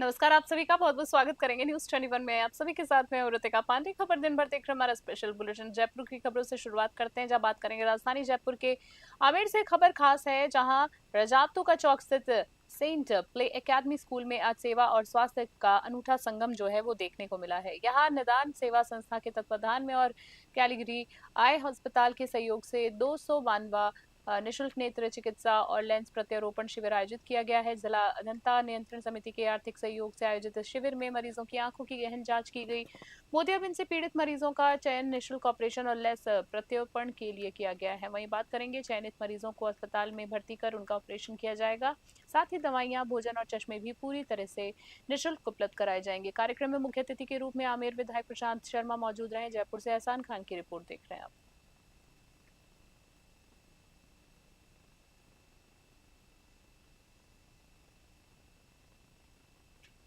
नमस्कार, आप सभी का बहुत बहुत स्वागत करेंगे न्यूज 21 में। आप सभी के साथ में ऋतिका पांडे। खबर दिन भर देख रहे हमारा स्पेशल बुलेटिन। जयपुर की खबरों से शुरुआत करते हैं, जहां बात करेंगे राजधानी जयपुर के आमेर से। खबर खास है, जहां रजावतों का चौक स्थित सेंट प्ले एकेडमी स्कूल में आज सेवा और स्वास्थ्य का अनूठा संगम जो है वो देखने को मिला है। यहाँ निदान सेवा संस्था के तत्वाधान में और कैलिगरी आई अस्पताल के सहयोग से 292वां निशुल्क नेत्र चिकित्सा और लेंस प्रत्यारोपण शिविर आयोजित किया गया है। जिला अजंता नियंत्रण समिति के आर्थिक सहयोग से आयोजित इस शिविर में मरीजों की आंखों की गहन जांच की गई। मोतियाबिंद से पीड़ित मरीजों का चयन निशुल्क ऑपरेशन और लेंस प्रत्यारोपण के लिए किया गया है। वहीं बात करेंगे, चयनित मरीजों को अस्पताल में भर्ती कर उनका ऑपरेशन किया जाएगा। साथ ही दवाइयां, भोजन और चश्मे भी पूरी तरह से निःशुल्क उपलब्ध कराए जाएंगे। कार्यक्रम में मुख्य अतिथि के रूप में आमेर विधायक प्रशांत शर्मा मौजूद रहे। जयपुर से एहसान खान की रिपोर्ट देख रहे हैं आप।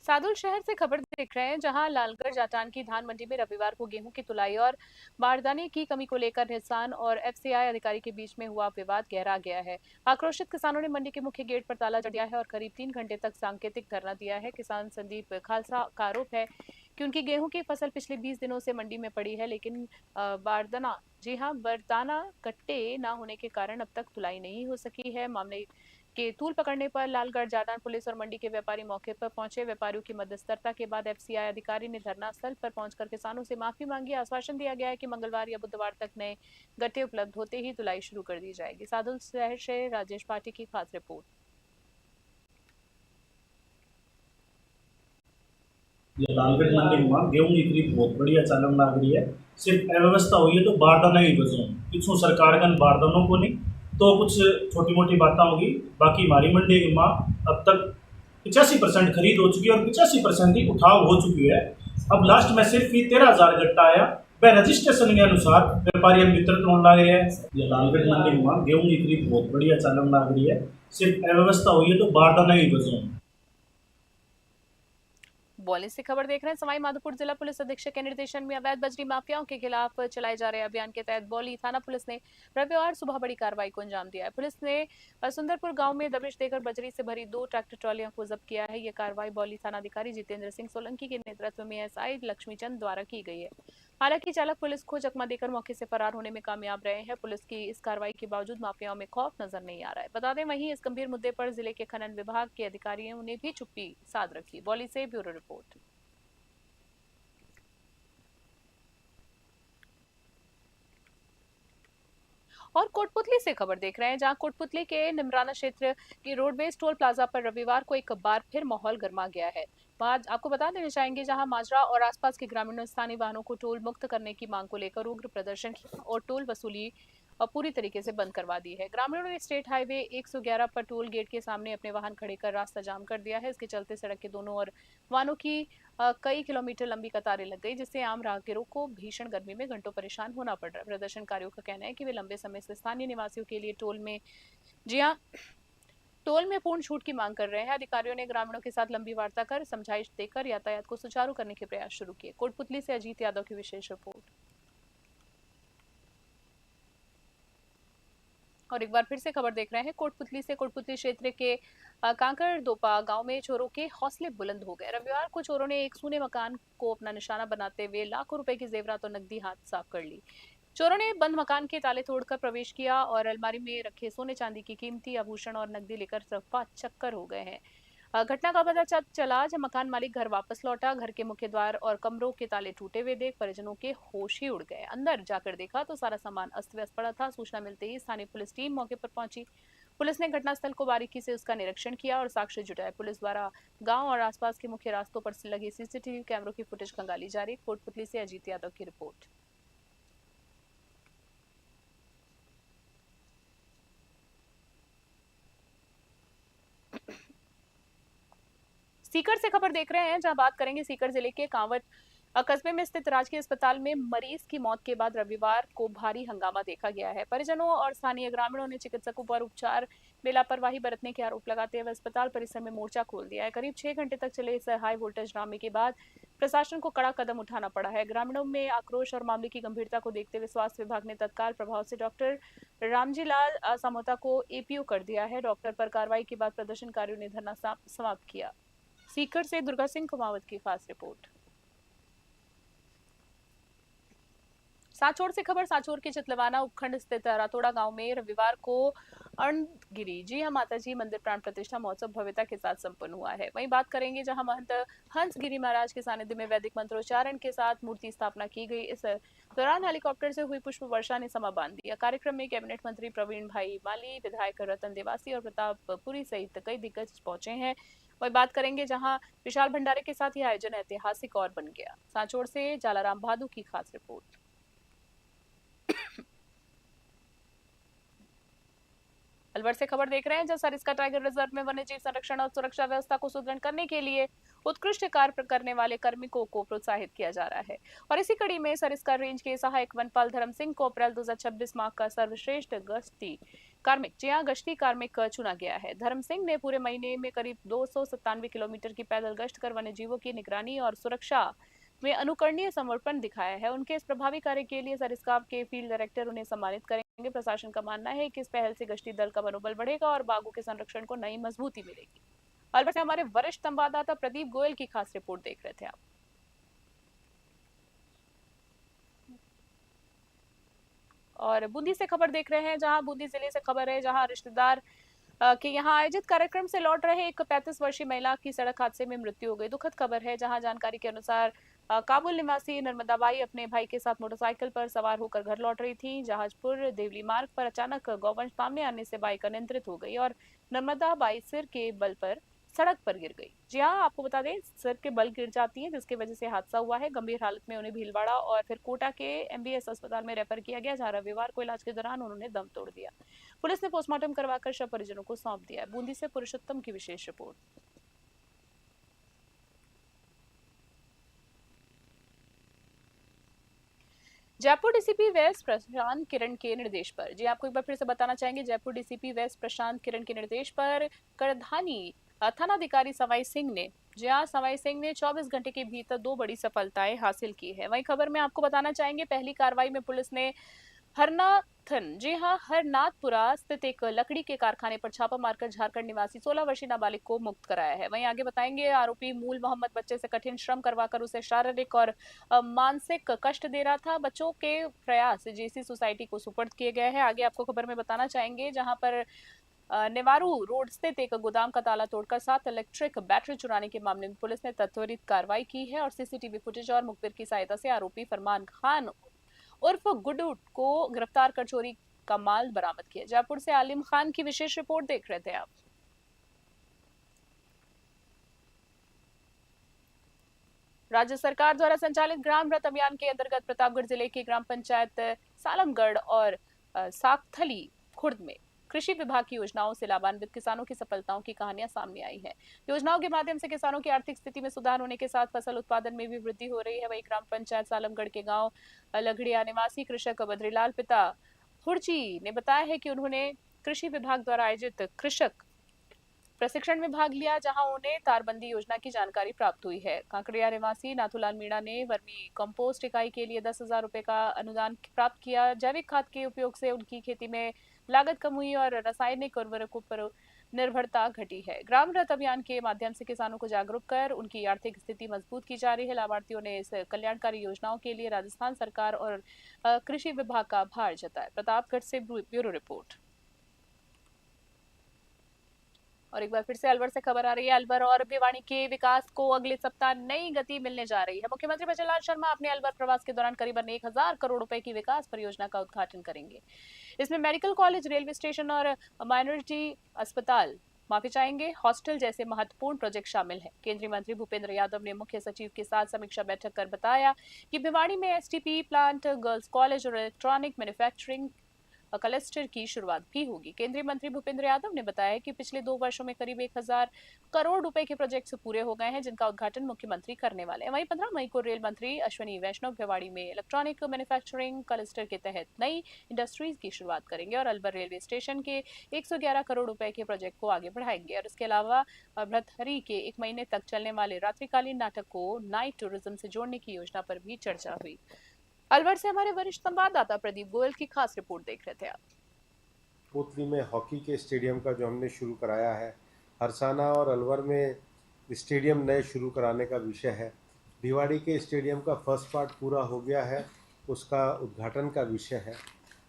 सादुल शहर से खबर देख रहे हैं, जहां लालगढ़ जाटान की धान मंडी में रविवार को गेहूं की तुलाई और बारदाने की कमी को लेकर किसान और एफसीआई अधिकारी के बीच में हुआ विवाद गहरा गया है। आक्रोशित किसानों ने मंडी के मुख्य गेट पर ताला जड़ दिया है और करीब 3 घंटे तक सांकेतिक धरना दिया है। किसान संदीप खालसा का आरोप है कि उनकी गेहूं की फसल पिछले 20 दिनों से मंडी में पड़ी है, लेकिन बारदाना जी हाँ बरदाना कट्टे न होने के कारण अब तक तुलाई नहीं हो सकी है। मामले के तूल पकड़ने पर लालगढ़ जाटान पुलिस और मंडी के व्यापारी मौके पर पहुंचे। व्यापारियों की मध्यस्थता के बाद एफसीआई अधिकारी ने धरना स्थल पर पहुंचकर किसानों से माफी मांगी। आश्वासन दिया गया है कि मंगलवार या बुधवार तक नए गट्टे उपलब्ध होते ही तुलाई शुरू कर दी जाएगी। सादुल शहर से राजेश पाठी की खास रिपोर्ट। ये लालगढ़ मंडी में गेहूं की खरीद बहुत बढ़िया चालन लग रही है। सिर्फ अव्यवस्था हुई है तो बारदाना ही बचो पिछू सरकार का बारदानों को नहीं तो कुछ छोटी मोटी बातें होगी। बाकी हमारी मंडी में अब तक 85% खरीद हो चुकी है और 85% ही उठाव हो चुकी है। अब लास्ट में सिर्फ ही 13,000 गट्टा आया। वह रजिस्ट्रेशन के अनुसार व्यापारी वितरित होने लगे हैं। ये लालगढ़ मंडी में गेहूं की खरीद बहुत बढ़िया चालन लग रही है। सिर्फ अव्यवस्था हुई है तो बारदाना ही बचो। बौली से खबर देख रहे हैं। सवाई माधोपुर जिला पुलिस अधीक्षक के निर्देशन में अवैध बजरी माफियाओं के खिलाफ चलाए जा रहे अभियान के तहत बौली थाना पुलिस ने रविवार सुबह बड़ी कार्रवाई को अंजाम दिया है। पुलिस ने सुंदरपुर गांव में दबिश देकर बजरी से भरी 2 ट्रैक्टर ट्रॉलियों को जब्त किया है। यह कार्रवाई बौली थाना अधिकारी जितेंद्र सिंह सोलंकी के नेतृत्व में एसआई लक्ष्मीचंद द्वारा की गई है। हालांकि चालक पुलिस को चकमा देकर मौके से फरार होने में कामयाब रहे हैं। पुलिस की इस कार्रवाई के बावजूद माफियाओं में खौफ नजर नहीं आ रहा है। बता दें, वहीं इस गंभीर मुद्दे पर जिले के खनन विभाग के अधिकारियों ने भी चुप्पी साध रखी। बौली से ब्यूरो रिपोर्ट। और कोटपुतली से खबर देख रहे हैं, जहां कोटपुतली के निमराना क्षेत्र की रोडवेज टोल प्लाजा पर रविवार को एक बार फिर माहौल गर्मा गया है। आज आपको बता देना चाहेंगे, जहां माजरा और आसपास के ग्रामीणों ने स्थानीय वाहनों को टोल मुक्त करने की मांग को लेकर उग्र प्रदर्शन किया और टोल वसूली पूरी तरीके से बंद करवा दी है। ग्रामीणों ने स्टेट हाईवे 111 पर टोल गेट के सामने अपने वाहन खड़े कर रास्ता जाम कर दिया है। इसके चलते सड़क के दोनों ओर वाहनों की कई किलोमीटर लंबी कतारें लग गई, जिससे आम राहगीरों को भीषण गर्मी में घंटों परेशान होना पड़ रहा है। प्रदर्शनकारियों का कहना है कि वे लंबे समय से स्थानीय निवासियों के लिए टोल में जी हाँ टोल में पूर्ण छूट की मांग कर रहे हैं। अधिकारियों ने ग्रामीणों के साथ लंबी वार्ता कर समझाइश देकर यातायात को सुचारू करने के प्रयास शुरू किए। कोटपुतली से अजीत यादव की विशेष रिपोर्ट। और एक बार फिर से खबर देख रहे हैं कोटपुतली से। कोटपुतली क्षेत्र के कांकर दोपा गांव में चोरों के हौसले बुलंद हो गए। रविवार को चोरों ने एक सूने मकान को अपना निशाना बनाते हुए लाखों रुपए की जेवरात और नकदी हाथ साफ कर ली। चोरों ने बंद मकान के ताले तोड़कर प्रवेश किया और अलमारी में रखे सोने चांदी की कीमती आभूषण और नकदी लेकर रफा चक्कर हो गए हैं। घटना का पता चला जब मकान मालिक घर वापस लौटा। घर के मुख्य द्वार और कमरों के ताले टूटे हुए देख परिजनों के होश ही उड़ गए। अंदर जाकर देखा तो सारा सामान अस्त व्यस्त पड़ा था। सूचना मिलते ही स्थानीय पुलिस टीम मौके पर पहुंची। पुलिस ने घटनास्थल को बारीकी से उसका निरीक्षण किया और साक्ष्य जुटाए। पुलिस द्वारा गांव और आसपास के मुख्य रास्तों पर लगे सीसीटीवी कैमरों की फुटेज खंगाली जा रही। कोटपुतली से अजीत यादव की रिपोर्ट। सीकर से खबर देख रहे हैं, जहां बात करेंगे सीकर जिले के कांवट कस्बे में स्थित राजकीय अस्पताल में मरीज की मौत के बाद रविवार को भारी हंगामा देखा गया है। परिजनों और स्थानीय ग्रामीणों ने चिकित्सकों पर उपचार में लापरवाही बरतने के आरोप लगाते हुए अस्पताल परिसर में मोर्चा खोल दिया है। करीब 6 घंटे तक चले इस हाई वोल्टेज ड्रामे के बाद प्रशासन को कड़ा कदम उठाना पड़ा है। ग्रामीणों में आक्रोश और मामले की गंभीरता को देखते हुए स्वास्थ्य विभाग ने तत्काल प्रभाव से डॉक्टर रामजीलाल समोता को एपीओ कर दिया है। डॉक्टर पर कार्रवाई के बाद प्रदर्शनकारियों ने धरना समाप्त किया। सीकर से दुर्गा सिंह कुमावत की खास रिपोर्ट। सांचौर से खबर, सांचौर के चितलवाना उपखंड स्थित रातोड़ा गांव में रविवार को अणगिरी जी हाँ माता जी मंदिर प्राण प्रतिष्ठा महोत्सव भव्यता के साथ संपन्न हुआ है। वहीं बात करेंगे जहां महंत हंस गिरी महाराज के सानिध्य में वैदिक मंत्रोच्चारण के साथ मूर्ति स्थापना की गई। इस दौरान हेलीकॉप्टर से हुई पुष्प वर्षा ने समा बांध दिया। कार्यक्रम में कैबिनेट मंत्री प्रवीण भाई माली, विधायक रतन देवासी और प्रतापपुरी सहित कई दिग्गज पहुंचे हैं। वही बात करेंगे जहां विशाल भंडारे के साथ यह आयोजन ऐतिहासिक और बन गया। सांचौर से जालाराम भादु की खास रिपोर्ट। अलवर से खबर देख रहे हैं जहां सरिस्का टाइगर रिजर्व में वन्यजीव संरक्षण और सुरक्षा व्यवस्था को सुदृढ़ करने के लिए उत्कृष्ट कार्य करने वाले कार्मिकों को प्रोत्साहित किया जा रहा है। और इसी कड़ी में सरिस्का रेंज के सहायक वनपाल धर्म सिंह को अप्रैल 2026 माह का सर्वश्रेष्ठ गश्ती कार्मिक गश्ती कार्मिक चुना गया है। धर्म सिंह ने पूरे महीने में करीब 297 किलोमीटर की पैदल गश्त कर वन्य जीवों की निगरानी और सुरक्षा में अनुकरणीय समर्पण दिखाया है। उनके इस प्रभावी कार्य के लिए सरिस्का के फील्ड डायरेक्टर उन्हें सम्मानित करेंगे। प्रशासन का मानना है कि इस पहल से गश्ती दल का मनोबल बढ़ेगा और बाघों के संरक्षण को नई मजबूती मिलेगी। अलवर से हमारे वरिष्ठ संवाददाता प्रदीप गोयल की खास रिपोर्ट देख रहे थे आप। और बूंदी से खबर देख रहे हैं जहां बूंदी जिले से खबर है जहां रिश्तेदार कि यहां आयोजित कार्यक्रम से लौट रहे एक 35 वर्षीय महिला की सड़क हादसे में मृत्यु हो गई। दुखद खबर है जहां जानकारी के अनुसार काबुल निवासी नर्मदाबाई अपने भाई के साथ मोटरसाइकिल पर सवार होकर घर लौट रही थी। जहाजपुर देवली मार्ग पर अचानक गौवंश सामने आने से बाइक अनियंत्रित हो गई और नर्मदाबाई सिर के बल पर सड़क पर गिर गई। जी हाँ, आपको बता दें सिर के बल गिर जाती है जिसकी वजह से हादसा हुआ है। गंभीर हालत में उन्हें भीलवाड़ा और फिर कोटा के एमबीएस अस्पताल में रेफर किया गया जहां रविवार को इलाज के दौरान उन्होंने दम तोड़ दिया। पुलिस ने पोस्टमार्टम करवाकर शव परिजनों को सौंप दिया है। बूंदी से पुरुषोत्तम की विशेष रिपोर्ट। जयपुर डीसीपी वेस्ट प्रशांत किरण के निर्देश पर, जी आपको एक बार फिर से बताना चाहेंगे, जयपुर डीसीपी वेस्ट प्रशांत किरण के निर्देश पर करधानी थानाधिकारी सवाई सिंह ने सवाई सिंह ने 24 घंटे के भीतर 2 बड़ी सफलताएं हासिल की है। वहीं खबर में आपको बताना चाहेंगे पहली कार्रवाई में पुलिस ने हरनाथपुरा स्थित एक लकड़ी के कारखाने पर छापा मारकर झारखंड निवासी 16 वर्षीय नाबालिग को मुक्त कराया है। वहीं आगे बताएंगे आरोपी मूल मोहम्मद बच्चे से कठिन श्रम करवाकर उसे शारीरिक और मानसिक कष्ट दे रहा था। बच्चों के प्रयास जेसी सोसाइटी को सुपुर्द किए गए हैं। आगे आपको खबर में बताना चाहेंगे जहां पर नेवारू रोड स्थित एक गोदाम का ताला तोड़कर 7 इलेक्ट्रिक बैटरी चुराने के मामले में पुलिस ने त्वरित कार्रवाई की है और सीसीटीवी फुटेज और मुखबिर की सहायता से आरोपी फरमान खान उर्फ गुड्डू को गिरफ्तार कर चोरी का माल बरामद किया। जयपुर से आलिम खान की विशेष रिपोर्ट देख रहे थे आप। राज्य सरकार द्वारा संचालित ग्राम रथ अभियान के अंतर्गत प्रतापगढ़ जिले की ग्राम पंचायत सालमगढ़ और साकथली खुर्द में कृषि विभाग की योजनाओं से लाभान्वित किसानों की सफलताओं की कहानियां सामने आई है। योजनाओं के माध्यम से किसानों की आर्थिक स्थिति में सुधार होने के साथ फसल उत्पादन में भी वृद्धि हो रही है। वही ग्राम पंचायत सालमगढ़ के गांव लघड़िया निवासी कृषक बद्रीलाल पिता हुरजी ने बताया है कि उन्होंने कृषि विभाग द्वारा आयोजित कृषक प्रशिक्षण में भाग लिया जहां उन्हें तारबंदी योजना की जानकारी प्राप्त हुई है। कांकड़िया निवासी नाथूलाल मीणा ने वर्मी कंपोस्ट इकाई के लिए 10,000 रुपए का अनुदान प्राप्त किया। जैविक खाद के उपयोग से उनकी खेती में लागत कम हुई और रासायनिक उर्वरकों पर निर्भरता घटी है। ग्राम रथ अभियान के माध्यम से किसानों को जागरूक कर उनकी आर्थिक स्थिति मजबूत की जा रही है। लाभार्थियों ने इस कल्याणकारी योजनाओं के लिए राजस्थान सरकार और कृषि विभाग का आभार जताया। प्रतापगढ़ से ब्यूरो रिपोर्ट। और एक बार फिर से अलवर से खबर आ रही है। अलवर और भिवानी के विकास को अगले सप्ताह नई गति मिलने जा रही है। मुख्यमंत्री बचनलाल शर्मा अपने अलवर प्रवास के दौरान करीबन 1,000 करोड़ रुपए की विकास परियोजना का उद्घाटन करेंगे। इसमें मेडिकल कॉलेज, रेलवे स्टेशन और माइनॉरिटी अस्पताल चाहेंगे हॉस्टल जैसे महत्वपूर्ण प्रोजेक्ट शामिल हैं। केंद्रीय मंत्री भूपेंद्र यादव ने मुख्य सचिव के साथ समीक्षा बैठक कर बताया कि भिवानी में एसटीपी प्लांट, गर्ल्स कॉलेज और इलेक्ट्रॉनिक मैन्युफैक्चरिंग क्लस्टर की शुरुआत भी होगी। केंद्रीय मंत्री भूपेंद्र यादव ने बताया कि पिछले 2 वर्षों में करीब 1,000 करोड़ रुपए के प्रोजेक्ट्स पूरे हो गए हैं जिनका उद्घाटन मुख्यमंत्री करने वाले हैं। वहीं 15 मई को रेल मंत्री अश्विनी वैष्णव भिवाड़ी में इलेक्ट्रॉनिक मैन्युफैक्चरिंग क्लस्टर के तहत नई इंडस्ट्रीज की शुरुआत करेंगे और अलवर रेलवे स्टेशन के 111 करोड़ रुपए के प्रोजेक्ट को आगे बढ़ाएंगे। और इसके अलावा भ्रतहरी के 1 महीने तक चलने वाले रात्रिकालीन नाटक को नाइट टूरिज्म से जोड़ने की योजना पर भी चर्चा हुई। अलवर से हमारे वरिष्ठ संवाददाता प्रदीप गोयल की खास रिपोर्ट देख रहे थे आप। कोतली में हॉकी के स्टेडियम का जो हमने शुरू कराया है, हरसाना और अलवर में स्टेडियम नए शुरू कराने का विषय है। भिवाड़ी के स्टेडियम का फर्स्ट पार्ट पूरा हो गया है, उसका उद्घाटन का विषय है।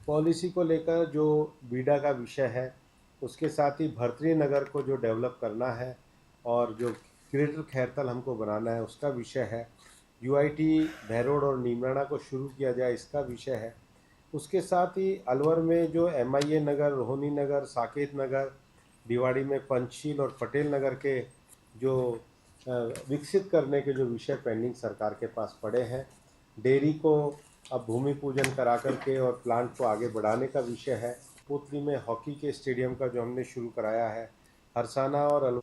पॉलिसी को लेकर जो बीडा का विषय है, उसके साथ ही भर्तृ नगर को जो डेवलप करना है और जो ग्रेटर खैरतल हमको बनाना है उसका विषय है। यूआईटी भैरोड और नीमराना को शुरू किया जाए, इसका विषय है। उसके साथ ही अलवर में जो एमआईए नगर, रोहिणी नगर, साकेत नगर, भिवाड़ी में पंचशील और पटेल नगर के जो विकसित करने के जो विषय पेंडिंग सरकार के पास पड़े हैं। डेयरी को अब भूमि पूजन करा करके और प्लांट को आगे बढ़ाने का विषय है। पुतली में हॉकी के स्टेडियम का जो हमने शुरू कराया है। हरसाना और अलवर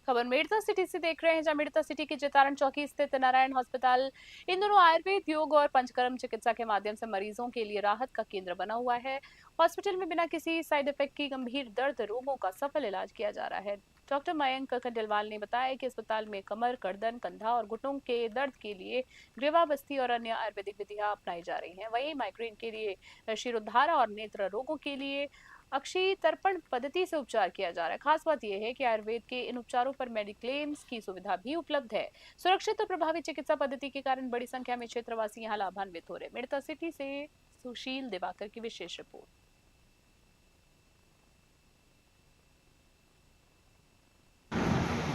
खबर मेड़ता सिटी से देख रहे हैं, जहां मेड़ता सिटी के चितारण चौकी स्थित नारायण अस्पताल इन दोनों आयुर्वेद, योग और पंचकर्म चिकित्सा के माध्यम से मरीजों के लिए राहत का केंद्र बना हुआ है। हॉस्पिटल में बिना किसी साइड इफेक्ट की गंभीर दर्द रोगों का सफल इलाज किया जा रहा है। डॉक्टर मयंक खंडेलवाल ने बताया कि अस्पताल में कमर, गर्दन, कंधा और घुटनों के दर्द के लिए ग्रीवा बस्ती और अन्य आयुर्वेदिक विधियां अपनाई जा रही हैं। वहीं माइग्रेन के लिए शिरोधारा और नेत्र रोगों के लिए अक्षी तर्पण पद्धति से उपचार किया जा रहा है। खास बात यह है कि आयुर्वेद के इन उपचारों पर मेडिक्लेम्स की सुविधा भी उपलब्ध है। सुरक्षित और प्रभावी चिकित्सा पद्धति के कारण बड़ी संख्या में क्षेत्रवासी यहां लाभान्वित हो रहे हैं। मेड़ता सिटी से सुशील दिवाकर की विशेष रिपोर्ट।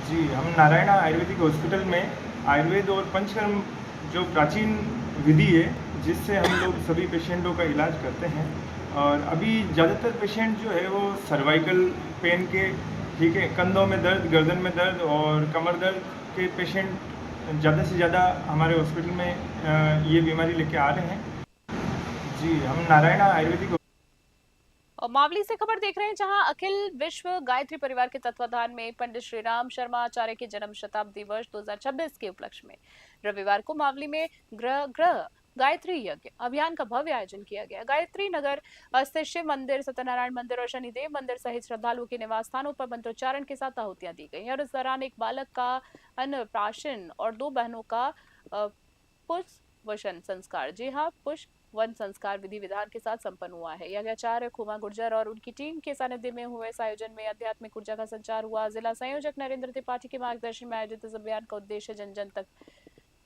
जी, हम नारायणा आयुर्वेदिक हॉस्पिटल में आयुर्वेद और पंचकर्म जो प्राचीन विधि है जिससे हम लोग सभी पेशेंटों का इलाज करते हैं। और अभी ज़्यादातर पेशेंट जो है वो सर्वाइकल पेन के, ठीक है, कंधों में दर्द, गर्दन में दर्द और कमर दर्द के पेशेंट ज़्यादा से ज़्यादा हमारे हॉस्पिटल में ये बीमारी लेके आ रहे हैं। जी, हम नारायणा आयुर्वेदिक और मावली से खबर देख रहे हैं, जहां अखिल विश्व गायत्री परिवार के तत्वाधान में पंडित श्रीराम शर्मा आचार्य के जन्म शताब्दी वर्ष 2026 के उपलक्ष्य में रविवार को मावली में ग्रह ग्रह गायत्री यज्ञ अभियान का भव्य आयोजन किया गया। गायत्री नगर स्थित शिव मंदिर, सत्यनारायण मंदिर और शनिदेव मंदिर सहित श्रद्धालुओं के निवास स्थानों पर मंत्रोच्चारण के साथ आहुतियां दी गई और इस दौरान एक बालक का अन्नप्राशन और 2 बहनों का पुष्प वचन संस्कार, जी हाँ, पुष्प वन संस्कार विधि विधान के साथ संपन्न हुआ है। यज्ञाचार्य खुमा गुर्जर और उनकी टीम के सानिध्य में हुए इस आयोजन में आध्यात्मिक ऊर्जा का संचार हुआ। जिला संयोजक नरेंद्र त्रिपाठी के मार्गदर्शन में आयोजित इस अभियान का उद्देश्य जन जन तक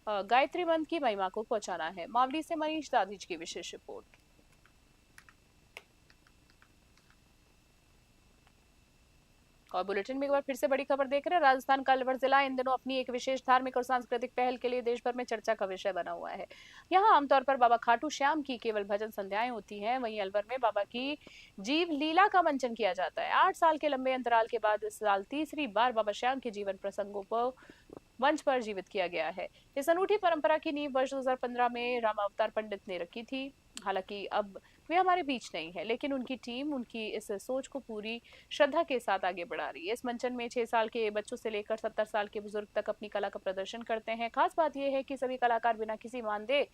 गायत्री मंत्र की महिमा को पहुंचाना है। मावली से मनीष दादीज की विशेष रिपोर्ट। और बुलेटिन में एक बार फिर से बड़ी खबर देख रहे हैं। राजस्थान का अलवर जिला इन दिनों अपनी एक विशेष धार्मिक और सांस्कृतिक पहल के लिए देश भर में चर्चा का विषय बना हुआ है। यहाँ आमतौर पर बाबा खाटू श्याम की केवल भजन संध्याएं होती हैं, वहीं अलवर में बाबा की जीव लीला का मंचन किया जाता है। 8 साल के लंबे अंतराल के बाद इस साल तीसरी बार बाबा श्याम के जीवन प्रसंगों को मंच पर जीवित किया गया है। इस अनूठी परंपरा की नींव वर्ष 2015 में रामावतार पंडित ने रखी थी। हालांकि अब वे हमारे बीच नहीं है, लेकिन उनकी टीम उनकी इस सोच को पूरी श्रद्धा के साथ आगे बढ़ा रही है। इस मंचन में 6 साल के बच्चों से लेकर 70 साल के बुजुर्ग तक अपनी कला का प्रदर्शन करते हैं। खास बात यह है कि सभी कलाकार बिना किसी मानदेय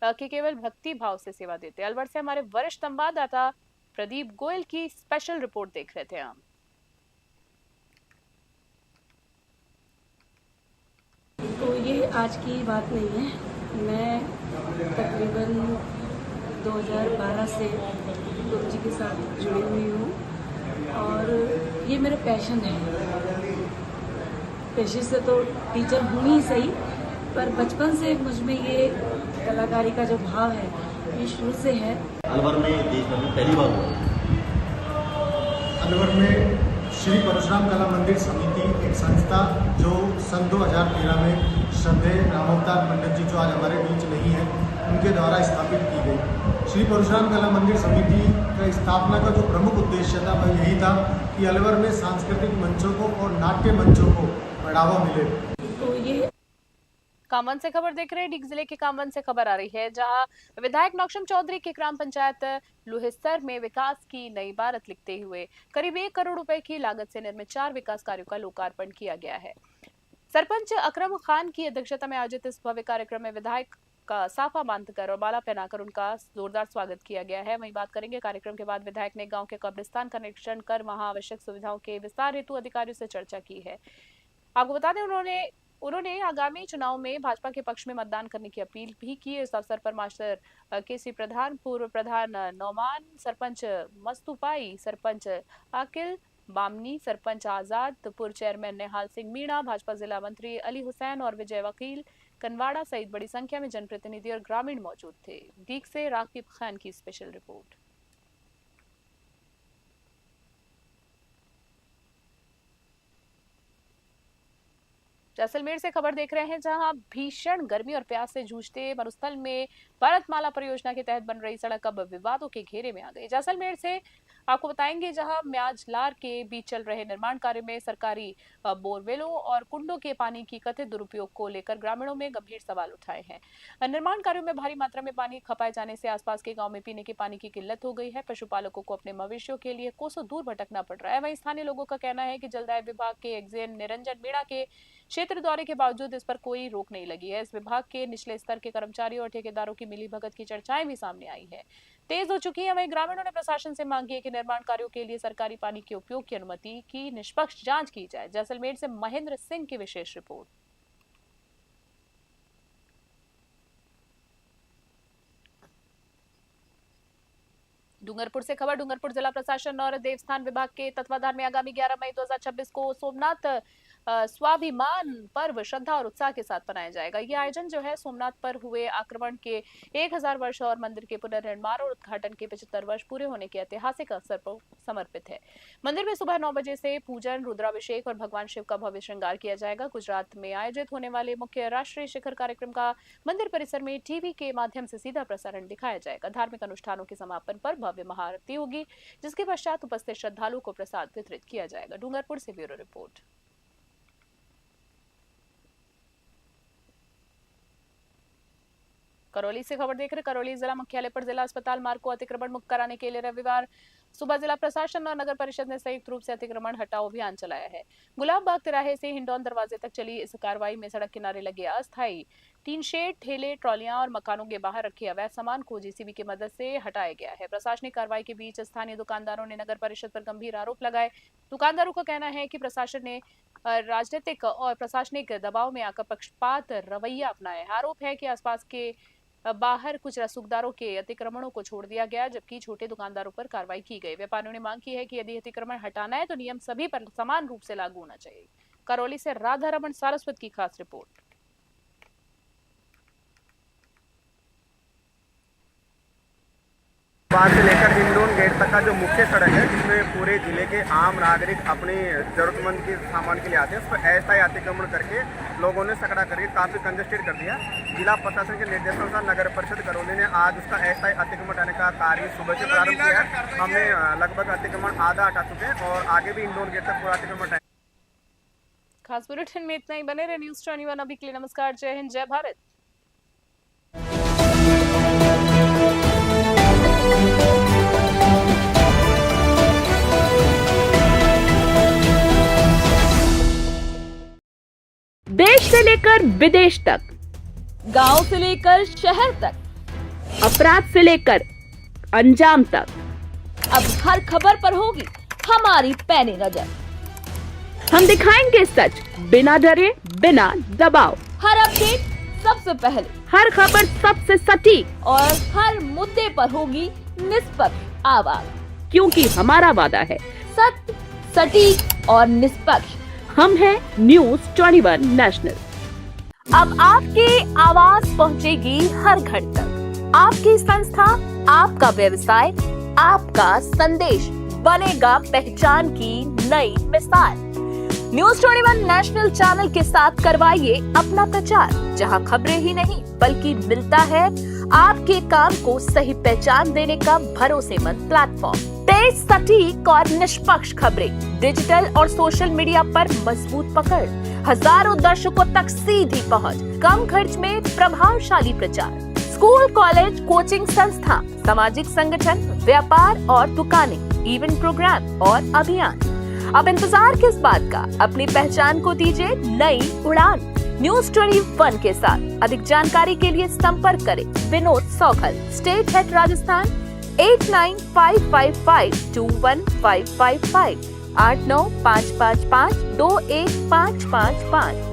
के केवल भक्ति भाव से सेवा देते हैं। अलवर से हमारे वरिष्ठ संवाददाता प्रदीप गोयल की स्पेशल रिपोर्ट देख रहे थे हम। तो ये आज की बात नहीं है। मैं तकरीबन 2012 से गुरु जी के साथ जुड़ी हुई हूँ और ये मेरा पैशन है। पेशे से तो टीचर हूँ ही सही, पर बचपन से मुझ में ये कलाकारी का जो भाव है ये शुरू से है। अलवर में देश भर में पहली बार हुआ। अलवर में श्री परशुराम कला मंदिर समिति एक संस्था जो सन 2013 में श्रद्धेय रामावतार पंडित जी जो आज हमारे बीच नहीं है उनके द्वारा स्थापित की गई। श्री परशुराम कला मंदिर समिति का स्थापना का जो प्रमुख उद्देश्य था वह यही था कि अलवर में सांस्कृतिक मंचों को और नाट्य मंचों को बढ़ावा मिले। तो ये कामवन से खबर देख रहे हैं। डिग जिले के कामवन से खबर आ रही है, जहां विधायक नौशम चौधरी के ग्राम पंचायत लुहिस्तर में विकास की नई इबारत लिखते हुए करीब 1 करोड़ रुपए की लागत से निर्मित 4 विकास कार्यों का लोकार्पण किया गया है। सरपंच अकरम खान की अध्यक्षता में आयोजित इस भव्य कार्यक्रम में विधायक का साफा बांधकर और माला पहनाकर उनका जोरदार स्वागत किया गया है। वहीं बात करेंगे, कार्यक्रम के बाद विधायक ने गांव के कब्रिस्तान का निरीक्षण कर वहां आवश्यक सुविधाओं के विस्तार हेतु अधिकारियों से चर्चा की है। आपको बता दें, उन्होंने आगामी चुनाव में भाजपा के पक्ष में मतदान करने की अपील भी की। इस अवसर पर मास्टर केसी प्रधान, पूर्व प्रधान नौमान, सरपंच मस्तूपाई, सरपंच आकिल बामनी, सरपंच आजाद, पूर्व चेयरमैन निहाल सिंह मीणा, भाजपा जिला मंत्री अली हुसैन और विजय वकील कनवाड़ा सहित बड़ी संख्या में जनप्रतिनिधि और ग्रामीण मौजूद थे। दीग से राकिब खान की स्पेशल रिपोर्ट। जैसलमेर से खबर देख रहे हैं, जहां भीषण गर्मी और प्यास से जूझते मरुस्थल में भारतमाला परियोजना के तहत बन रही सड़क अब विवादों के घेरे में आ गई। जैसलमेर से आपको बताएंगे, जहां म्याजलार के बीच चल रहे निर्माण कार्य में सरकारी बोरवेलों और कुंडों के पानी की कथित दुरुपयोग को लेकर ग्रामीणों में गंभीर सवाल उठाए हैं। निर्माण कार्यों में भारी मात्रा में पानी खपाए जाने से आसपास के गांव में पीने के पानी की किल्लत हो गई है। पशुपालकों को अपने मवेशियों के लिए कोसों दूर भटकना पड़ रहा है। वहीं स्थानीय लोगों का कहना है कि जलदाय विभाग के एक्जेन निरंजन मीणा के क्षेत्र दौरे के बावजूद इस पर कोई रोक नहीं लगी है। इस विभाग के निचले स्तर के कर्मचारियों और ठेकेदारों की मिलीभगत की चर्चाएं भी सामने आई है, तेज हो चुकी है। वहीं ग्रामीणों ने प्रशासन से मांग की है कि निर्माण कार्यों के लिए सरकारी पानी के उपयोग की अनुमति की निष्पक्ष जांच की जाए। जैसलमेर से महेंद्र सिंह की विशेष रिपोर्ट। डूंगरपुर से खबर। डूंगरपुर जिला प्रशासन और देवस्थान विभाग के तत्वाधान में आगामी 11 मई 2026 को सोमनाथ स्वाभिमान पर्व श्रद्धा और उत्साह के साथ मनाया जाएगा। यह आयोजन जो है सोमनाथ पर हुए आक्रमण के 1000 वर्ष और मंदिर के पुनर्निर्माण और उद्घाटन के 75 वर्ष पूरे होने के ऐतिहासिक अवसर पर समर्पित है। मंदिर में सुबह 9 बजे से पूजन, रुद्राभिषेक और भगवान शिव का भव्य श्रृंगार किया जाएगा। गुजरात में आयोजित होने वाले मुख्य राष्ट्रीय शिखर कार्यक्रम का मंदिर परिसर में टीवी के माध्यम से सीधा प्रसारण दिखाया जाएगा। धार्मिक अनुष्ठानों के समापन पर भव्य महाआरती होगी, जिसके पश्चात उपस्थित श्रद्धालुओं को प्रसाद वितरित किया जाएगा। डूंगरपुर से ब्यूरो रिपोर्ट। करौली से खबर देख रहे। करौली जिला मुख्यालय पर जिला अस्पताल मार्ग को अतिक्रमण मुक्त कराने के लिए रविवार सुबह जिला प्रशासन और नगर परिषद ने संयुक्त रूप से अतिक्रमण हटाओ अभियान चलाया है। गुलाब बाग तिराहे से हिंडौन दरवाजे तक चली इस कार्रवाई में सड़क किनारे लगे अस्थायी टीन शेड, ठेले, ट्रॉलियां और मकानों के बाहर रखे अवैध सामान को जेसीबी की मदद से हटाया गया है। प्रशासनिक कार्रवाई के बीच स्थानीय दुकानदारों ने नगर परिषद पर गंभीर आरोप लगाए। दुकानदारों का कहना है कि प्रशासन ने राजनीतिक और प्रशासनिक दबाव में आकर पक्षपात रवैया अपनाया है। आरोप है कि आसपास के बाहर कुछ रसूखदारों के अतिक्रमणों को छोड़ दिया गया, जबकि छोटे दुकानदारों पर कार्रवाई की गई। व्यापारियों ने मांग की है कि यदि अतिक्रमण हटाना है तो नियम सभी पर समान रूप से लागू होना चाहिए। करौली से राधा रमन सारस्वत की खास रिपोर्ट। बाग से लेकर हिंडौन गेट तक का जो मुख्य सड़क है, जिसमें पूरे जिले के आम नागरिक अपने जरूरतमंद के सामान के लिए आते हैं, उस पर अस्थायी अतिक्रमण करके लोगों ने सकड़ा करके काफ़ी कंजेस्टेड कर दिया। जिला प्रशासन के निर्देशानुसार नगर परिषद करौली ने आज उसका अस्थायी अतिक्रमण हटाने का कार्य सुबह से प्रारंभ किया है। हमने लगभग अतिक्रमण आधा हटा चुके हैं और आगे भी हिंडौन गेट तक पूरा अतिक्रमण हटाएंगे। खास बुलेटिन में इतना ही। बने रहे न्यूज़ 21 अभी के लिए। नमस्कार, जय हिंद, जय भारत। देश से लेकर विदेश तक, गांव से लेकर शहर तक, अपराध से लेकर अंजाम तक, अब हर खबर पर होगी हमारी पैनी नजर। हम दिखाएंगे सच बिना डरे, बिना दबाव। हर अपडेट सबसे पहले, हर खबर सबसे सटीक और हर मुद्दे पर होगी निष्पक्ष आवाज, क्योंकि हमारा वादा है सत्य, सटीक और निष्पक्ष। हम हैं न्यूज़ 21 नेशनल। अब आपके आवाज पहुंचेगी हर घर तक। आपकी संस्था, आपका व्यवसाय, आपका संदेश बनेगा पहचान की नई मिसाल। न्यूज़ 21 नेशनल चैनल के साथ करवाइए अपना प्रचार, जहां खबरें ही नहीं बल्कि मिलता है आपके काम को सही पहचान देने का भरोसेमंद प्लेटफॉर्म। तेज, सटीक और निष्पक्ष खबरें, डिजिटल और सोशल मीडिया पर मजबूत पकड़, हजारों दर्शकों तक सीधी पहुंच, कम खर्च में प्रभावशाली प्रचार। स्कूल, कॉलेज, कोचिंग संस्था, सामाजिक संगठन, व्यापार और दुकानें, इवेंट प्रोग्राम और अभियान। अब इंतजार किस बात का? अपनी पहचान को दीजिए नई उड़ान। न्यूज़ 21 के साथ अधिक जानकारी के लिए संपर्क करें विनोद सौखल, स्टेट हेड राजस्थान, 8955521555, 8955521555।